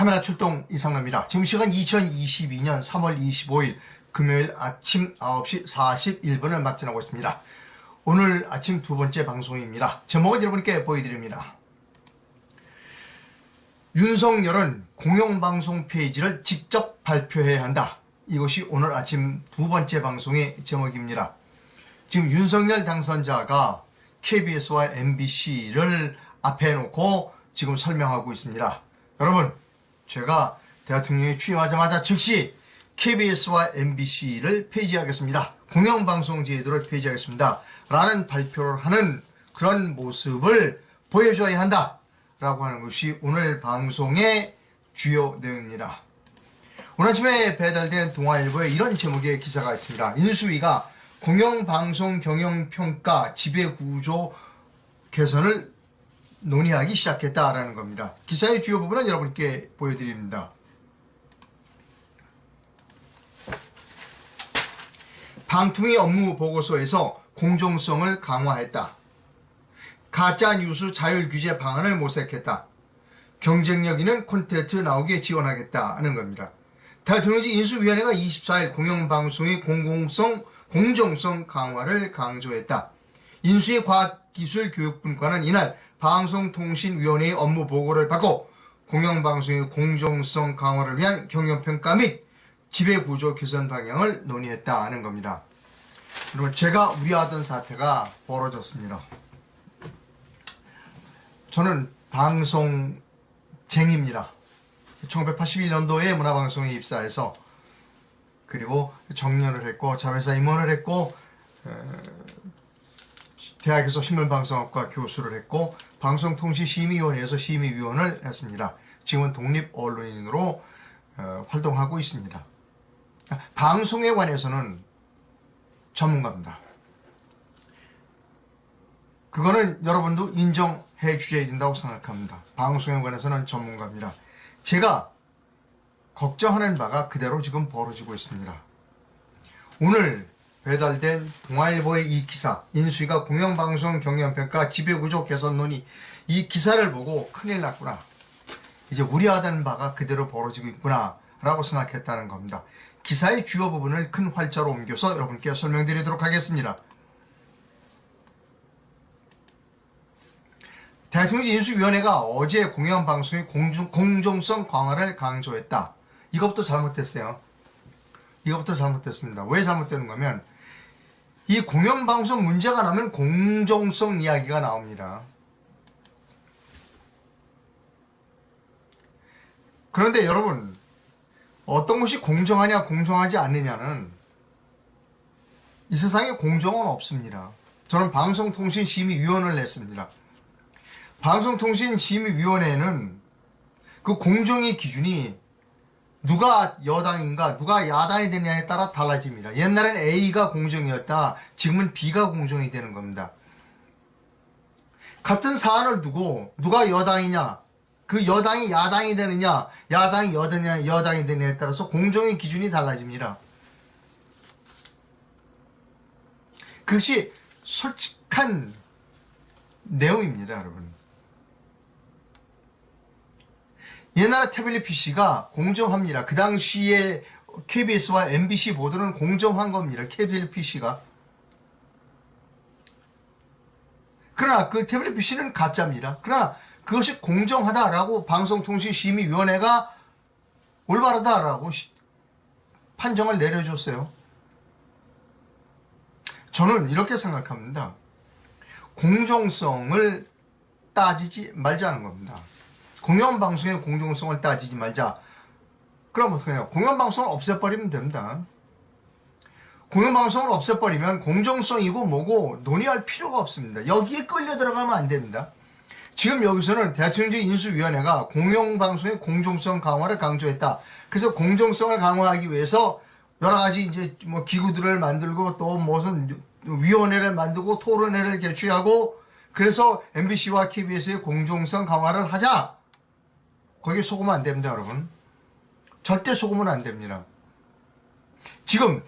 카메라 출동 이상로입니다. 지금 시간 2022년 3월 25일 금요일 아침 9시 41분을 맞춰나고 있습니다. 오늘 아침 두 번째 방송입니다. 제목은 여러분께 보여드립니다. 윤석열은 공영방송 페이지를 직접 발표해야 한다. 이것이 오늘 아침 두 번째 방송의 제목입니다. 지금 윤석열 당선자가 KBS와 MBC를 앞에 놓고 지금 설명하고 있습니다. 여러분, 제가 대통령이 취임하자마자 즉시 KBS와 MBC를 폐지하겠습니다. 공영방송 제도를 폐지하겠습니다. 라는 발표를 하는 그런 모습을 보여줘야 한다. 라고 하는 것이 오늘 방송의 주요 내용입니다. 오늘 아침에 배달된 동아일보에 이런 제목의 기사가 있습니다. 인수위가 공영방송 경영평가 지배구조 개선을 논의하기 시작했다라는 겁니다. 기사의 주요 부분은 여러분께 보여드립니다. 방통위 업무 보고서에서 공정성을 강화했다. 가짜뉴스 자율 규제 방안을 모색했다. 경쟁력 있는 콘텐츠 나오게 지원하겠다는 겁니다. 대통령직 인수위원회가 24일 공영방송의 공정성 강화를 강조했다. 인수위 과학기술교육분과는 이날 방송통신위원회의 업무 보고를 받고 공영방송의 공정성 강화를 위한 경영평가 및 지배구조 개선 방향을 논의했다는 겁니다. 여러분, 제가 우려하던 사태가 벌어졌습니다. 저는 방송쟁입니다. 1981년도에 문화방송에 입사해서 그리고 정년을 했고 자회사 임원을 했고 대학에서 신문방송학과 교수를 했고 방송통신심의위원회에서 심의위원을 했습니다. 지금은 독립언론인으로 활동하고 있습니다. 방송에 관해서는 전문가입니다. 그거는 여러분도 인정해 주셔야 된다고 생각합니다. 방송에 관해서는 전문가입니다. 제가 걱정하는 바가 그대로 지금 벌어지고 있습니다. 오늘 배달된 동아일보의 이 기사, 인수위가 공영방송 경영평가 지배구조 개선 논의, 이 기사를 보고 큰일 났구나, 이제 우려하던 바가 그대로 벌어지고 있구나 라고 생각했다는 겁니다. 기사의 주요 부분을 큰 활자로 옮겨서 여러분께 설명드리도록 하겠습니다. 대통령직 인수위원회가 어제 공영방송의 공정성 강화를 강조했다. 이것부터 잘못됐어요. 이것부터 잘못됐습니다. 왜 잘못되는 거면 이 공영방송 문제가 나면 공정성 이야기가 나옵니다. 그런데 여러분, 어떤 것이 공정하냐 공정하지 않느냐는 이 세상에 공정은 없습니다. 저는 방송통신심의위원을 했습니다. 방송통신심의위원회는 그 공정의 기준이 누가 여당인가 누가 야당이 되느냐에 따라 달라집니다. 옛날엔 A가 공정이었다. 지금은 B가 공정이 되는 겁니다. 같은 사안을 두고 누가 여당이냐, 그 여당이 야당이 되느냐, 야당이 여당이 되느냐에 따라서 공정의 기준이 달라집니다. 그것이 솔직한 내용입니다, 여러분. 옛날 태블릿 PC가 공정합니다. 그 당시에 KBS와 MBC 보도는 공정한 겁니다. 태블릿 PC가. 그러나 그 태블릿 PC는 가짜입니다. 그러나 그것이 공정하다라고 방송통신심의위원회가 올바르다라고 판정을 내려줬어요. 저는 이렇게 생각합니다. 공정성을 따지지 말자는 겁니다. 공영방송의 공정성을 따지지 말자. 그럼 어떻게 해요? 공영방송을 없애버리면 됩니다. 공영방송을 없애버리면 공정성이고 뭐고 논의할 필요가 없습니다. 여기에 끌려 들어가면 안 됩니다. 지금 여기서는 대통령직 인수위원회가 공영방송의 공정성 강화를 강조했다. 그래서 공정성을 강화하기 위해서 여러 가지 이제 뭐 기구들을 만들고 또 무슨 위원회를 만들고 토론회를 개최하고 그래서 MBC와 KBS의 공정성 강화를 하자. 거기에 속으면 안 됩니다, 여러분. 절대 속으면 안 됩니다. 지금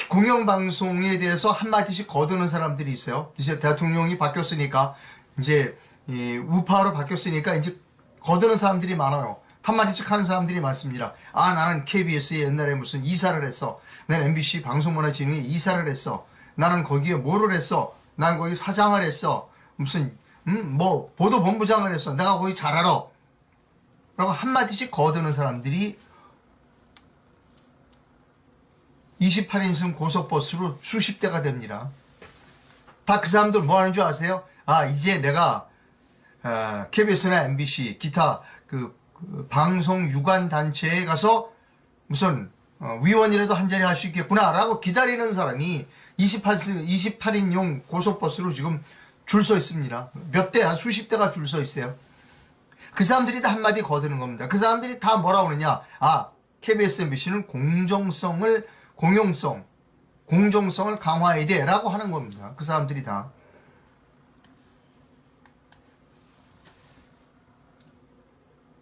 공영방송에 대해서 한마디씩 거두는 사람들이 있어요. 이제 대통령이 바뀌었으니까 이제 우파로 바뀌었으니까 이제 거드는 사람들이 많아요. 한마디씩 하는 사람들이 많습니다. 아, 나는 KBS에 옛날에 무슨 이사를 했어. 난 MBC 방송문화진흥에 이사를 했어. 나는 거기에 뭐를 했어. 나는 거기 사장을 했어. 무슨 뭐 보도본부장을 했어. 내가 거기 잘 알아. 라고 한마디씩 거드는 사람들이 28인승 고속버스로 수십 대가 됩니다. 다 그 사람들 뭐 하는 줄 아세요? 아, 이제 내가 KBS나 MBC 기타 그 방송 유관 단체에 가서 무슨 위원이라도 한 자리 할 수 있겠구나 라고 기다리는 사람이 28인용 고속버스로 지금 줄 서 있습니다. 몇 대야? 수십 대가 줄 서 있어요. 그 사람들이 다 한마디 거드는 겁니다. 그 사람들이 다 뭐라 그러냐? 아, KBS, MBC는 공정성을 강화해야 돼 라고 하는 겁니다. 그 사람들이 다.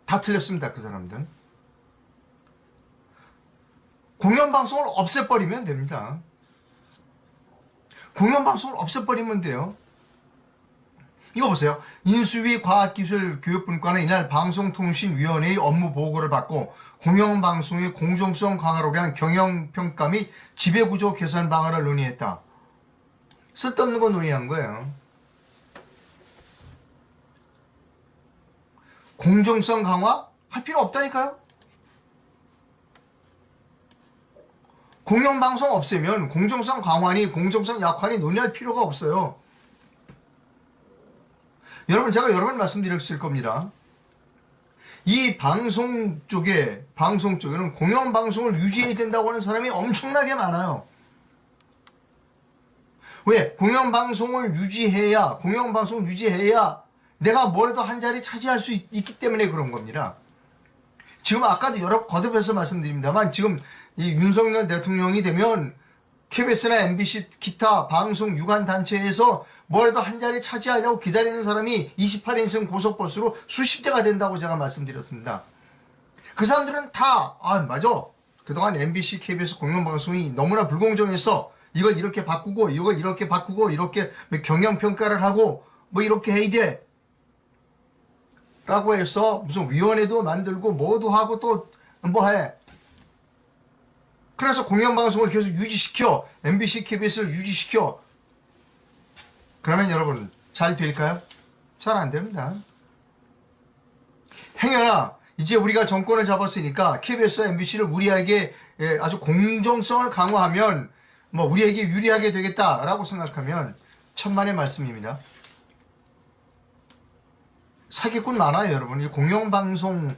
다 틀렸습니다. 그 사람들은. 공영방송을 없애버리면 됩니다. 공영방송을 없애버리면 돼요. 이거 보세요. 인수위 과학기술교육분과는 이날 방송통신위원회의 업무 보고를 받고 공영방송의 공정성 강화를 위한 경영평가 및 지배구조 개선 방안을 논의했다. 쓸데없는 거 논의한 거예요. 공정성 강화? 할 필요 없다니까요. 공영방송 없애면 공정성 강화니 공정성 약화니 논의할 필요가 없어요. 여러분, 제가 여러 번 말씀드렸을 겁니다. 이 방송 쪽에는 공영방송을 유지해야 된다고 하는 사람이 엄청나게 많아요. 왜? 공영방송을 유지해야 내가 뭐라도 한 자리 차지할 수 있기 때문에 그런 겁니다. 지금 아까도 여러 거듭해서 말씀드립니다만 지금 이 윤석열 대통령이 되면 KBS나 MBC 기타 방송 유관 단체에서 뭐라도 한 자리 차지하려고 기다리는 사람이 28인승 고속버스로 수십 대가 된다고 제가 말씀드렸습니다. 그 사람들은 다 맞아. 그동안 MBC, KBS 공영방송이 너무나 불공정해서 이걸 이렇게 바꾸고 이렇게 경영평가를 하고 뭐 이렇게 해야 돼 라고 해서 무슨 위원회도 만들고 뭐도 하고 또 뭐 해. 그래서 공영방송을 계속 유지시켜. MBC, KBS를 유지시켜. 그러면 여러분 잘 될까요? 잘 안 됩니다. 행여나 이제 우리가 정권을 잡았으니까 KBS와 MBC를 우리에게 아주 공정성을 강화하면 뭐 우리에게 유리하게 되겠다라고 생각하면 천만의 말씀입니다. 사기꾼 많아요, 여러분. 이 공영방송을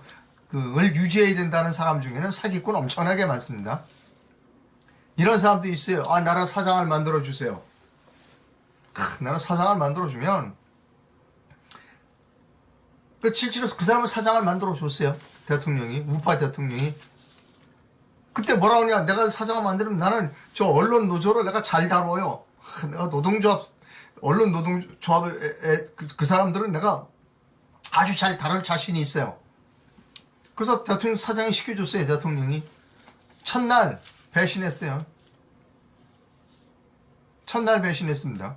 유지해야 된다는 사람 중에는 사기꾼 엄청나게 많습니다. 이런 사람도 있어요. 아, 나라 사장을 만들어 주세요. 나라 사장을 만들어 주면 실제로 그 사람은 사장을 만들어 줬어요. 대통령이, 우파 대통령이. 그때 뭐라 그러냐? 내가 사장을 만들면 나는 저 언론 노조를 내가 잘 다뤄요. 내가 언론 노동조합 그 사람들은 내가 아주 잘 다룰 자신이 있어요. 그래서 대통령 사장이 시켜줬어요. 대통령이. 첫날 배신했어요. 첫날 배신했습니다.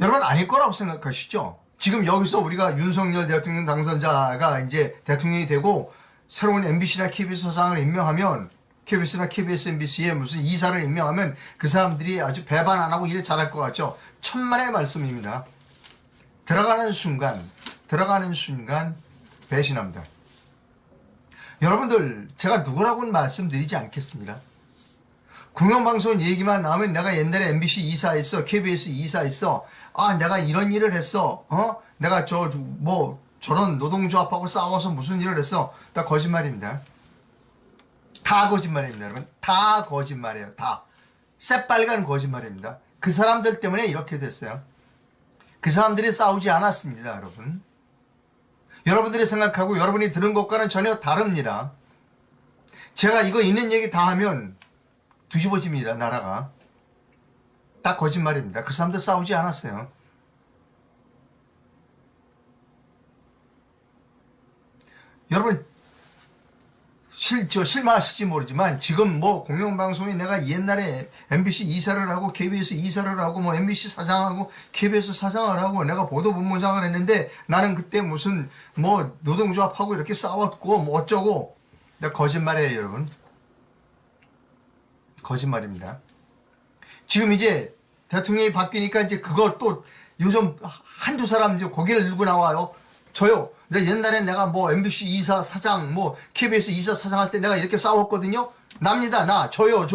여러분 아닐 거라고 생각하시죠? 지금 여기서 우리가 윤석열 대통령 당선자가 이제 대통령이 되고 새로운 MBC나 KBS 사장을 임명하면 KBS나 KBS, MBC에 무슨 이사를 임명하면 그 사람들이 아주 배반 안 하고 일 잘할 것 같죠? 천만의 말씀입니다. 들어가는 순간 배신합니다. 여러분들 제가 누구라고는 말씀드리지 않겠습니다. 공영방송 얘기만 나오면 내가 옛날에 MBC 이사했어, KBS 이사했어, 아 내가 이런 일을 했어, 내가 저런 노동조합하고 싸워서 무슨 일을 했어. 다 거짓말입니다. 다 거짓말입니다, 여러분. 다 거짓말이에요. 다 새빨간 거짓말입니다. 그 사람들 때문에 이렇게 됐어요. 그 사람들이 싸우지 않았습니다, 여러분. 여러분들이 생각하고 여러분이 들은 것과는 전혀 다릅니다. 제가 이거 있는 얘기 다 하면 뒤집어집니다, 나라가. 다 거짓말입니다. 그 사람들 싸우지 않았어요. 여러분 실망하실지 모르지만 지금 뭐 공영방송에 내가 옛날에 MBC 이사를 하고 KBS 이사를 하고 뭐 MBC 사장하고 KBS 사장을 하고 내가 보도본부장을 했는데 나는 그때 무슨 뭐 노동조합하고 이렇게 싸웠고 뭐 어쩌고. 거짓말이에요, 여러분. 거짓말입니다. 지금 이제 대통령이 바뀌니까 이제 그걸 또 요즘 한두 사람 이제 고개를 들고 나와요. 저요. 옛날에 내가 뭐 MBC 이사 사장, 뭐 KBS 이사 사장 할 때 내가 이렇게 싸웠거든요. 납니다. 저요.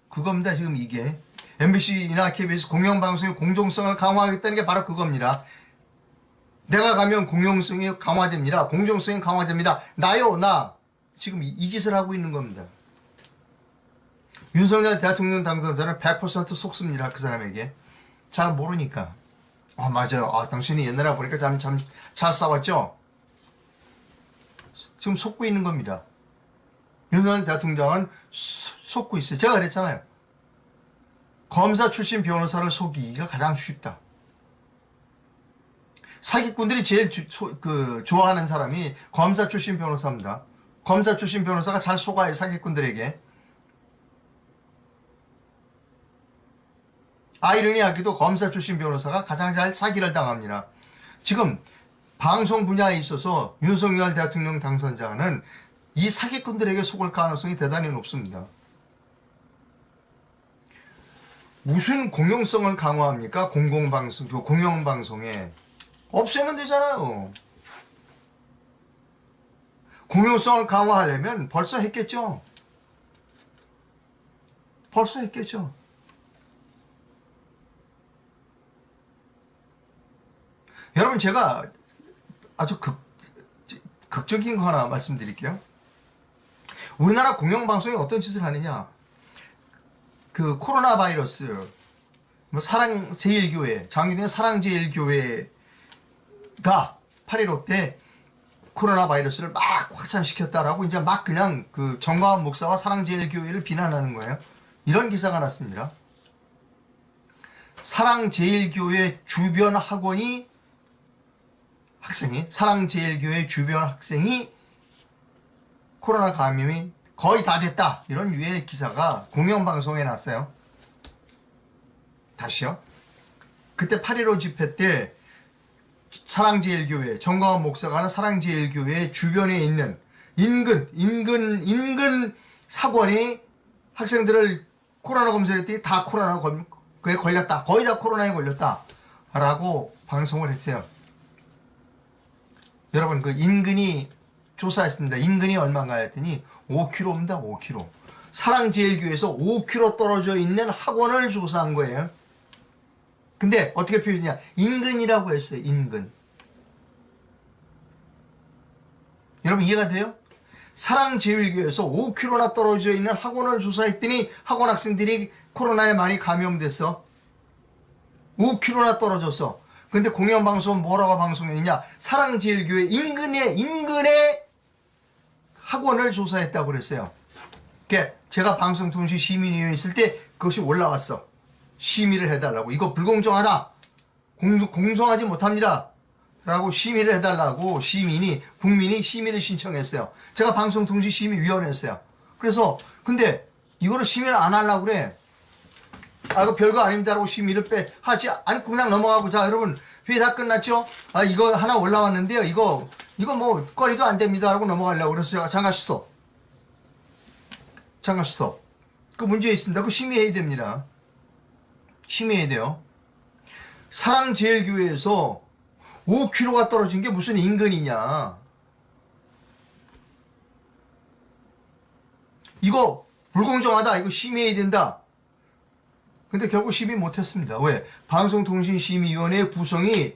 그겁니다. 지금 이게. MBC나 KBS 공영방송의 공정성을 강화하겠다는 게 바로 그겁니다. 내가 가면 공영성이 강화됩니다. 공정성이 강화됩니다. 나. 지금 이 짓을 하고 있는 겁니다. 윤석열 대통령 당선자는 100% 속습니다. 그 사람에게. 잘 모르니까. 맞아요. 당신이 옛날에 보니까 참 잘 싸웠죠? 지금 속고 있는 겁니다. 윤석열 대통령은 속고 있어요. 제가 그랬잖아요. 검사 출신 변호사를 속이기가 가장 쉽다. 사기꾼들이 제일 좋아하는 사람이 검사 출신 변호사입니다. 검사 출신 변호사가 잘 속아요, 사기꾼들에게. 아이러니하게도 검사 출신 변호사가 가장 잘 사기를 당합니다. 지금 방송 분야에 있어서 윤석열 대통령 당선자는 이 사기꾼들에게 속을 가능성이 대단히 높습니다. 무슨 공영성을 강화합니까? 공영방송에. 없애면 되잖아요. 공영성을 강화하려면 벌써 했겠죠. 여러분, 제가 아주 극적인 거 하나 말씀드릴게요. 우리나라 공영방송이 어떤 짓을 하느냐. 그 코로나 바이러스, 사랑제일교회, 장기된 사랑제일교회가 8.15 때 코로나 바이러스를 막 확산시켰다라고 이제 막 그냥 그 정광훈 목사와 사랑제일교회를 비난하는 거예요. 이런 기사가 났습니다. 사랑제일교회 주변 사랑제일교회 주변 학생이 코로나 감염이 거의 다 됐다. 이런 유의 기사가 공영방송에 났어요. 다시요. 그때 8.15 집회 때 사랑제일교회, 정광훈 목사가 하는 사랑제일교회 주변에 있는 인근 사관이 학생들을 코로나 검사했더니 다 코로나에 걸렸다. 거의 다 코로나에 걸렸다. 라고 방송을 했어요. 여러분, 그 인근이 조사했습니다. 인근이 얼마인가 했더니 5km입니다. 5km. 사랑제일교회에서 5km 떨어져 있는 학원을 조사한 거예요. 근데 어떻게 표현했냐? 인근이라고 했어요. 인근. 여러분, 이해가 돼요? 사랑제일교회에서 5km나 떨어져 있는 학원을 조사했더니 학원 학생들이 코로나에 많이 감염됐어. 5km나 떨어졌어. 근데 공영방송은 뭐라고 방송했느냐? 사랑제일교회 인근에 학원을 조사했다고 그랬어요. 제가 방송통신심의위원회 있을 때 그것이 올라왔어. 심의를 해달라고. 이거 불공정하다. 공정하지 못합니다. 라고 심의를 해달라고 국민이 심의를 신청했어요. 제가 방송통신심의위원회였어요. 그래서 근데 이거를 심의를 안 하려고 그래. 이거 별거 아닙니다라고 심의를 하지 않고 그냥 넘어가고. 자, 여러분, 회의 다 끝났죠? 이거 하나 올라왔는데요. 이거 뭐 거리도 안 됩니다라고 넘어가려고 그래서 제가 잠깐 스톱. 그 문제 있습니다. 그거 심의해야 됩니다. 심의해야 돼요. 사랑제일교회에서 5km가 떨어진 게 무슨 인근이냐. 이거 불공정하다. 이거 심의해야 된다. 근데 결국 심의 못했습니다. 왜? 방송통신심의위원회 구성이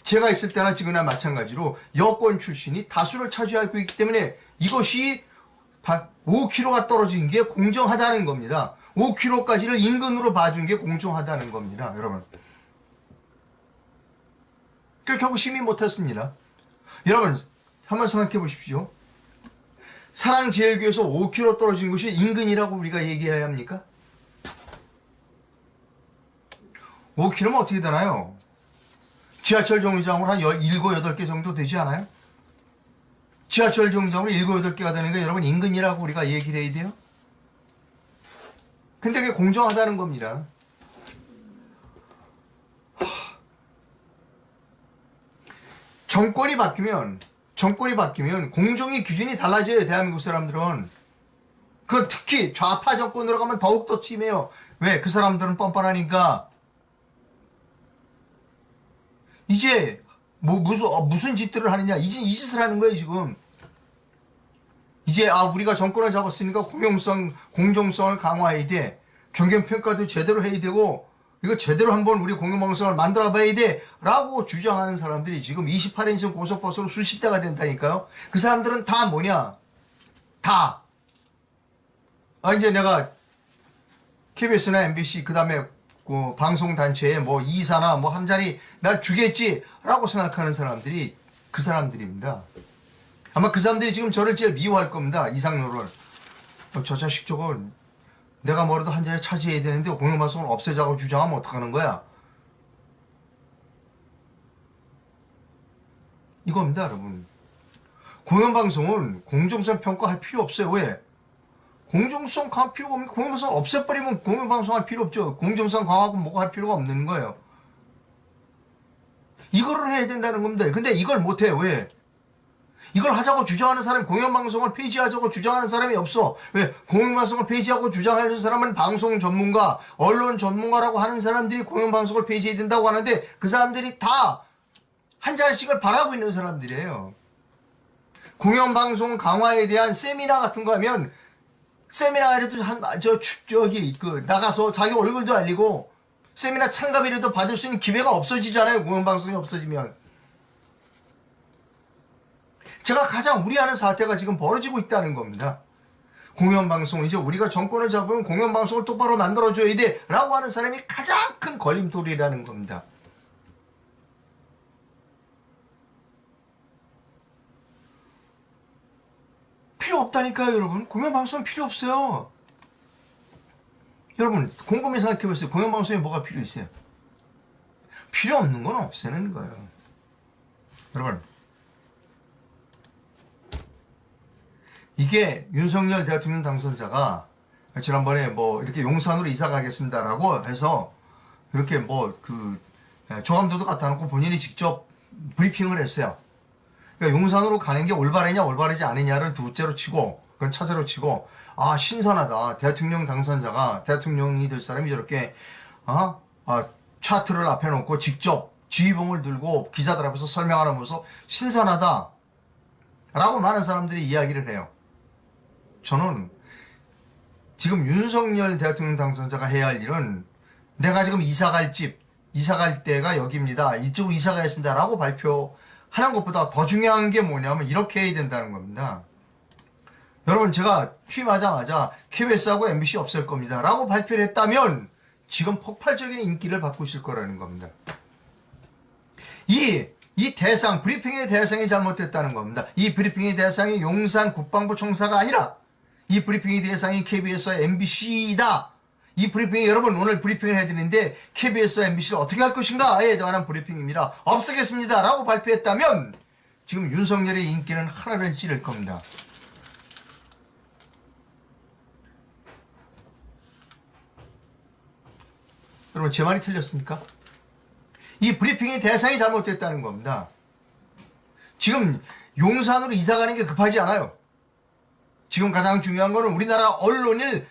제가 있을 때나 지금이나 마찬가지로 여권 출신이 다수를 차지하고 있기 때문에 이것이 5km가 떨어진 게 공정하다는 겁니다. 5km까지를 인근으로 봐준 게 공정하다는 겁니다. 여러분. 결국 심의 못했습니다. 여러분, 한번 생각해 보십시오. 사랑제일교회에서 5km 떨어진 곳이 인근이라고 우리가 얘기해야 합니까? 5km면 어떻게 되나요? 지하철 정류장으로 한 7, 8개 정도 되지 않아요? 지하철 정점으로 7, 8개가 되는 게 여러분 인근이라고 우리가 얘기를 해야 돼요? 근데 그게 공정하다는 겁니다. 정권이 바뀌면 공정의 기준이 달라져요. 대한민국 사람들은. 그 특히 좌파 정권으로 가면 더욱더 심해요. 왜? 그 사람들은 뻔뻔하니까. 이제 뭐 무슨 짓들을 하느냐. 이제 이 짓을 하는 거예요, 지금. 이제 우리가 정권을 잡았으니까 공정성을 강화해야 돼. 경쟁평가도 제대로 해야 되고 이거 제대로 한번 우리 공영방송을 만들어 봐야 돼 라고 주장하는 사람들이 지금 28인승 고속버스로 수십 대가 된다니까요. 그 사람들은 다 뭐냐, 다 이제 내가 KBS나 MBC 그 다음에 그 방송단체에 뭐 이사나 뭐 한 자리 날 주겠지 라고 생각하는 사람들이 그 사람들입니다. 아마 그 사람들이 지금 저를 제일 미워할 겁니다. 이상로를. 저 자식 저거 내가 뭐라도 한 자리 차지해야 되는데 공영방송을 없애자고 주장하면 어떡하는 거야? 이겁니다, 여러분. 공영방송은 공정성 평가할 필요 없어요. 왜? 공정성 강화 필요가 없는, 공영방송 없애버리면 공영방송 할 필요 없죠. 공정성 강화하고 뭐고 할 필요가 없는 거예요. 이거를 해야 된다는 겁니다. 근데 이걸 못해요. 왜? 이걸 하자고 주장하는 사람이, 공영방송을 폐지하자고 주장하는 사람이 없어. 왜? 공영방송을 폐지하고 주장하는 사람은 방송 전문가, 언론 전문가라고 하는 사람들이 공영방송을 폐지해야 된다고 하는데 그 사람들이 다 한 자리씩을 바라고 있는 사람들이에요. 공영방송 강화에 대한 세미나 같은 거 하면 세미나에도 나가서 자기 얼굴도 알리고 세미나 참가비라도 받을 수 있는 기회가 없어지잖아요. 공영방송이 없어지면. 제가 가장 우려하는 사태가 지금 벌어지고 있다는 겁니다. 공영방송, 이제 우리가 정권을 잡으면 공영방송을 똑바로 만들어줘야 돼 라고 하는 사람이 가장 큰 걸림돌이라는 겁니다. 필요 없다니까요, 여러분. 공영방송은 필요 없어요. 여러분, 곰곰이 생각해보세요. 공영방송에 뭐가 필요 있어요? 필요 없는 건 없애는 거예요. 여러분, 이게 윤석열 대통령 당선자가 지난번에 뭐 이렇게 용산으로 이사 가겠습니다라고 해서 이렇게 조감도도 갖다 놓고 본인이 직접 브리핑을 했어요. 그러니까 용산으로 가는 게 올바르냐 올바르지 않느냐를 둘째로 치고, 그건 차제로 치고, 신선하다. 대통령 당선자가, 대통령이 될 사람이 저렇게 차트를 앞에 놓고 직접 지휘봉을 들고 기자들 앞에서 설명하는 모습 신선하다 라고 많은 사람들이 이야기를 해요. 저는 지금 윤석열 대통령 당선자가 해야 할 일은, 내가 지금 이사 갈 때가 여기입니다, 이쪽으로 이사 가겠습니다 라고 발표하는 것보다 더 중요한 게 뭐냐면 이렇게 해야 된다는 겁니다. 여러분, 제가 취임하자마자 KBS하고 MBC 없앨 겁니다 라고 발표를 했다면 지금 폭발적인 인기를 받고 있을 거라는 겁니다. 이 브리핑의 대상이 잘못됐다는 겁니다. 이 브리핑의 대상이 용산 국방부 총사가 아니라 이 브리핑의 대상이 KBS와 MBC다. 이 브리핑이, 여러분 오늘 브리핑을 해드리는데 KBS와 MBC를 어떻게 할 것인가에 관한 브리핑입니다. 없애겠습니다 라고 발표했다면 지금 윤석열의 인기는 하나를 찌를 겁니다. 여러분, 제 말이 틀렸습니까? 이 브리핑의 대상이 잘못됐다는 겁니다. 지금 용산으로 이사 가는 게 급하지 않아요. 지금 가장 중요한 거는 우리나라 언론을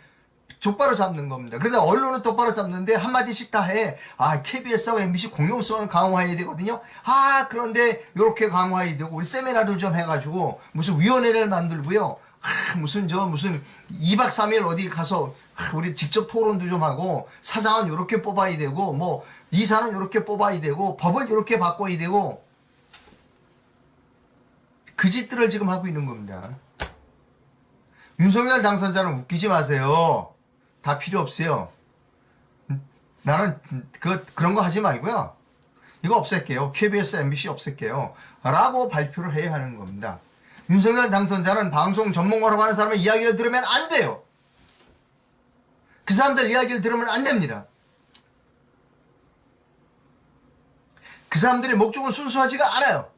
똑바로 잡는 겁니다. 그런데 언론은 똑바로 잡는데 한마디씩 다 해. KBS하고 MBC 공영성을 강화해야 되거든요. 그런데 이렇게 강화해야 되고, 우리 세미나도 좀 해가지고 무슨 위원회를 만들고요. 무슨 2박 3일 어디 가서 우리 직접 토론도 좀 하고, 사장은 이렇게 뽑아야 되고, 뭐 이사는 이렇게 뽑아야 되고, 법을 이렇게 바꿔야 되고, 그 짓들을 지금 하고 있는 겁니다. 윤석열 당선자는 웃기지 마세요. 다 필요 없어요. 나는 그런 거 하지 말고요. 이거 없앨게요. KBS, MBC 없앨게요 라고 발표를 해야 하는 겁니다. 윤석열 당선자는 방송 전문가라고 하는 사람의 이야기를 들으면 안 돼요. 그 사람들 이야기를 들으면 안 됩니다. 그 사람들의 목적은 순수하지가 않아요.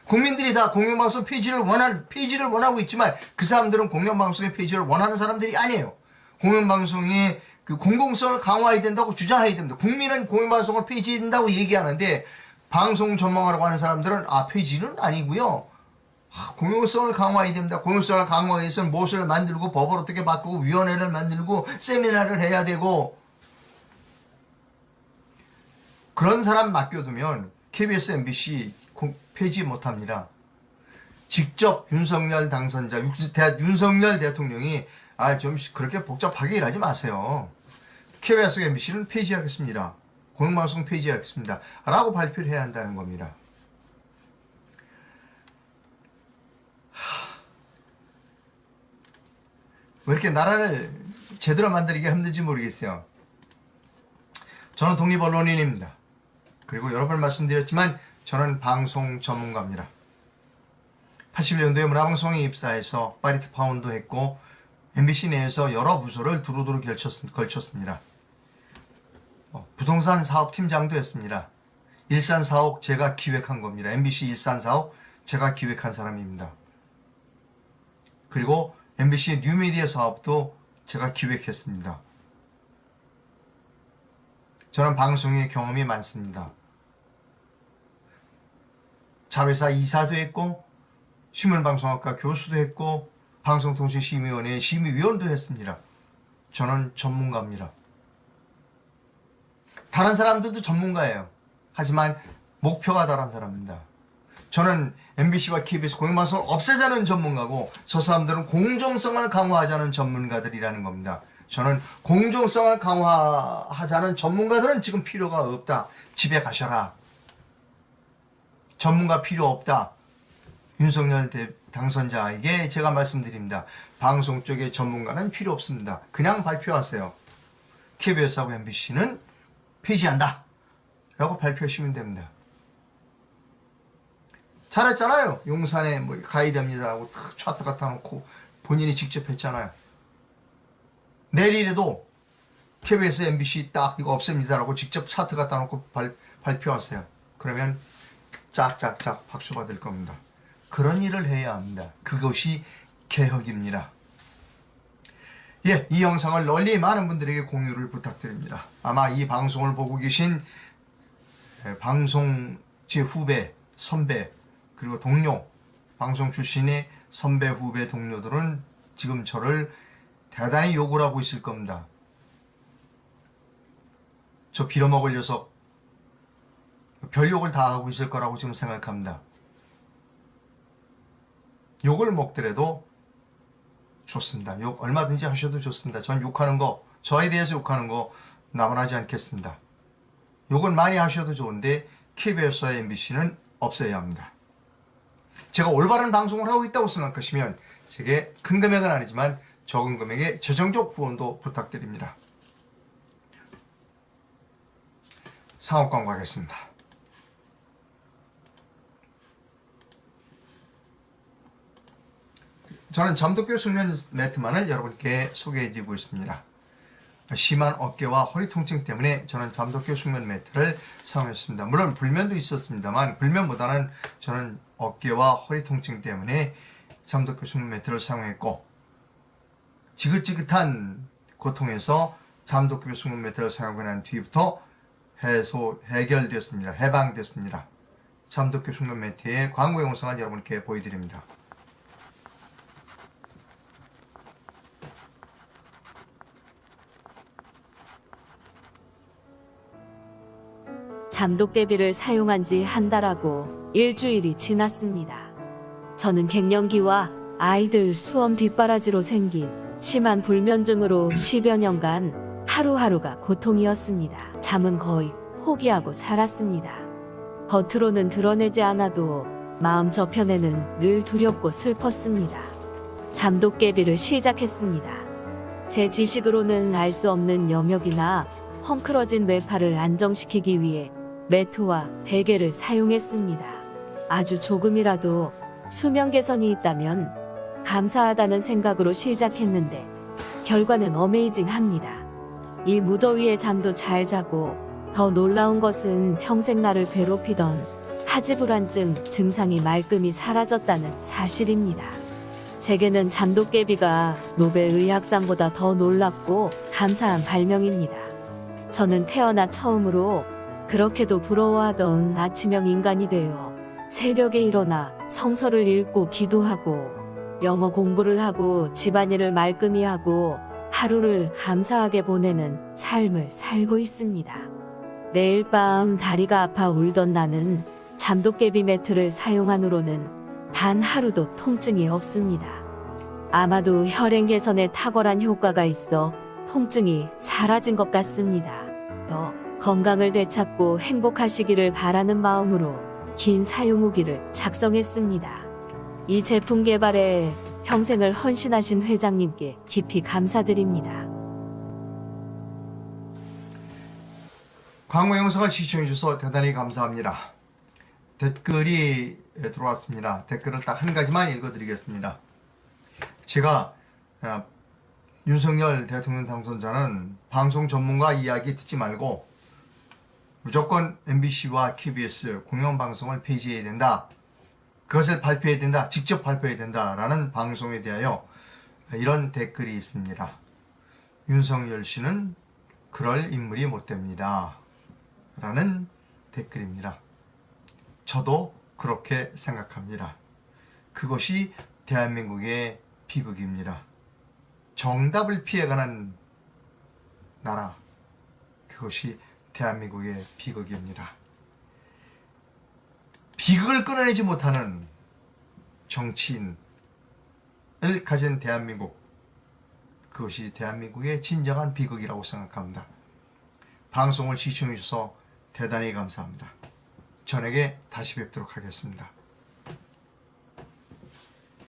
국민들이 다 공영방송 폐지를 원하고 있지만 그 사람들은 공영방송의 폐지를 원하는 사람들이 아니에요. 공영방송의 그 공공성을 강화해야 된다고 주장해야 됩니다. 국민은 공영방송을 폐지된다고 얘기하는데 방송 전문가라고 하는 사람들은 폐지는 아니고요. 공영성을 강화해야 됩니다. 공영성을 강화하기 위해서는 무엇을 만들고 법을 어떻게 바꾸고 위원회를 만들고 세미나를 해야 되고 그런 사람 맡겨두면 KBS, MBC 폐지 못합니다. 직접 윤석열 당선자, 윤석열 대통령이 좀 그렇게 복잡하게 일하지 마세요. KBS, MBC는 폐지하겠습니다. 공영방송 폐지하겠습니다. 라고 발표를 해야 한다는 겁니다. 왜 이렇게 나라를 제대로 만들기 힘든지 모르겠어요. 저는 독립언론인입니다. 그리고 여러 번 말씀드렸지만 저는 방송 전문가입니다. 81년도에 문화방송에 입사해서 파리트 파운드 했고 MBC 내에서 여러 부서를 두루두루 걸쳤습니다. 부동산 사업팀장도 했습니다. 일산 사옥 제가 기획한 겁니다. MBC 일산 사옥 제가 기획한 사람입니다. 그리고 MBC 뉴미디어 사업도 제가 기획했습니다. 저는 방송의 경험이 많습니다. 자회사 이사도 했고 신문방송학과 교수도 했고 방송통신심의위원회 심의위원도 했습니다. 저는 전문가입니다. 다른 사람들도 전문가예요. 하지만 목표가 다른 사람입니다. 저는 MBC와 KBS 공영방송을 없애자는 전문가고 저 사람들은 공정성을 강화하자는 전문가들이라는 겁니다. 저는 공정성을 강화하자는 전문가들은 지금 필요가 없다. 집에 가셔라. 전문가 필요 없다. 윤석열 당선자에게 제가 말씀드립니다. 방송 쪽의 전문가는 필요 없습니다. 그냥 발표하세요. KBS하고 MBC는 폐지한다. 라고 발표하시면 됩니다. 잘했잖아요. 용산에 가이드합니다라고 차트 갖다 놓고 본인이 직접 했잖아요. 내일이라도 KBS, MBC 딱 이거 없앱니다라고 직접 차트 갖다 놓고 발표하세요. 그러면 짝짝짝 박수 받을 겁니다. 그런 일을 해야 합니다. 그것이 개혁입니다. 이 영상을 널리 많은 분들에게 공유를 부탁드립니다. 아마 이 방송을 보고 계신 방송 제 후배, 선배, 그리고 동료, 방송 출신의 선배, 후배, 동료들은 지금 저를 대단히 욕을 하고 있을 겁니다. 저 빌어먹을 녀석, 별 욕을 다 하고 있을 거라고 지금 생각합니다. 욕을 먹더라도 좋습니다. 욕 얼마든지 하셔도 좋습니다. 전 욕하는 거, 저에 대해서 욕하는 거 나무라지 않겠습니다. 욕을 많이 하셔도 좋은데 KBS와 MBC는 없애야 합니다. 제가 올바른 방송을 하고 있다고 생각하시면 제게 큰 금액은 아니지만 적은 금액의 재정적 후원도 부탁드립니다. 상업 광고하겠습니다. 저는 잠도교 숙면 매트만을 여러분께 소개해드리고 있습니다. 심한 어깨와 허리 통증 때문에 저는 잠도교 숙면 매트를 사용했습니다. 물론 불면도 있었습니다만 불면보다는 저는 어깨와 허리 통증 때문에 잠도교 숙면 매트를 사용했고 지긋지긋한 고통에서 잠도교 숙면 매트를 사용하고 난 뒤부터 해결되었습니다. 해방되었습니다. 잠도교 숙면 매트의 광고 영상을 여러분께 보여드립니다. 잠독대비를 사용한 지 한 달하고 일주일이 지났습니다. 저는 갱년기와 아이들 수험 뒷바라지로 생긴 심한 불면증으로 10여 년간 하루하루가 고통이었습니다. 잠은 거의 포기하고 살았습니다. 겉으로는 드러내지 않아도 마음 저편에는 늘 두렵고 슬펐습니다. 잠독개비를 시작했습니다. 제 지식으로는 알 수 없는 영역이나 헝클어진 뇌파를 안정시키기 위해 매트와 베개를 사용했습니다. 아주 조금이라도 수면 개선이 있다면 감사하다는 생각으로 시작했는데 결과는 어메이징합니다. 이 무더위에 잠도 잘 자고 더 놀라운 것은 평생 나를 괴롭히던 하지불안증 증상이 말끔히 사라졌다는 사실입니다. 제게는 잠도깨비가 노벨 의학상보다 더 놀랍고 감사한 발명입니다. 저는 태어나 처음으로 그렇게도 부러워하던 아침형 인간이 되어 새벽에 일어나 성서를 읽고 기도하고 영어 공부를 하고 집안일을 말끔히 하고 하루를 감사하게 보내는 삶을 살고 있습니다. 매일 밤 다리가 아파 울던 나는 잠도깨비 매트를 사용한 후로는 단 하루도 통증이 없습니다. 아마도 혈행 개선에 탁월한 효과가 있어 통증이 사라진 것 같습니다. 더 건강을 되찾고 행복하시기를 바라는 마음으로 긴 사용 후기를 작성했습니다. 이 제품 개발에 평생을 헌신하신 회장님께 깊이 감사드립니다. 광고 영상을 시청해 주셔서 대단히 감사합니다. 댓글이 들어왔습니다. 댓글은 딱 한 가지만 읽어드리겠습니다. 제가 윤석열 대통령 당선자는 방송 전문가 이야기 듣지 말고 무조건 MBC와 KBS 공영방송을 폐지해야 된다. 그것을 발표해야 된다. 직접 발표해야 된다라는 방송에 대하여 이런 댓글이 있습니다. 윤석열 씨는 그럴 인물이 못 됩니다. 라는 댓글입니다. 저도 그렇게 생각합니다. 그것이 대한민국의 비극입니다. 정답을 피해가는 나라, 그것이 대한민국의 비극입니다. 비극을 끊어내지 못하는 정치인을 가진 대한민국, 그것이 대한민국의 진정한 비극이라고 생각합니다. 방송을 시청해 주셔서 대단히 감사합니다. 저녁에 다시 뵙도록 하겠습니다.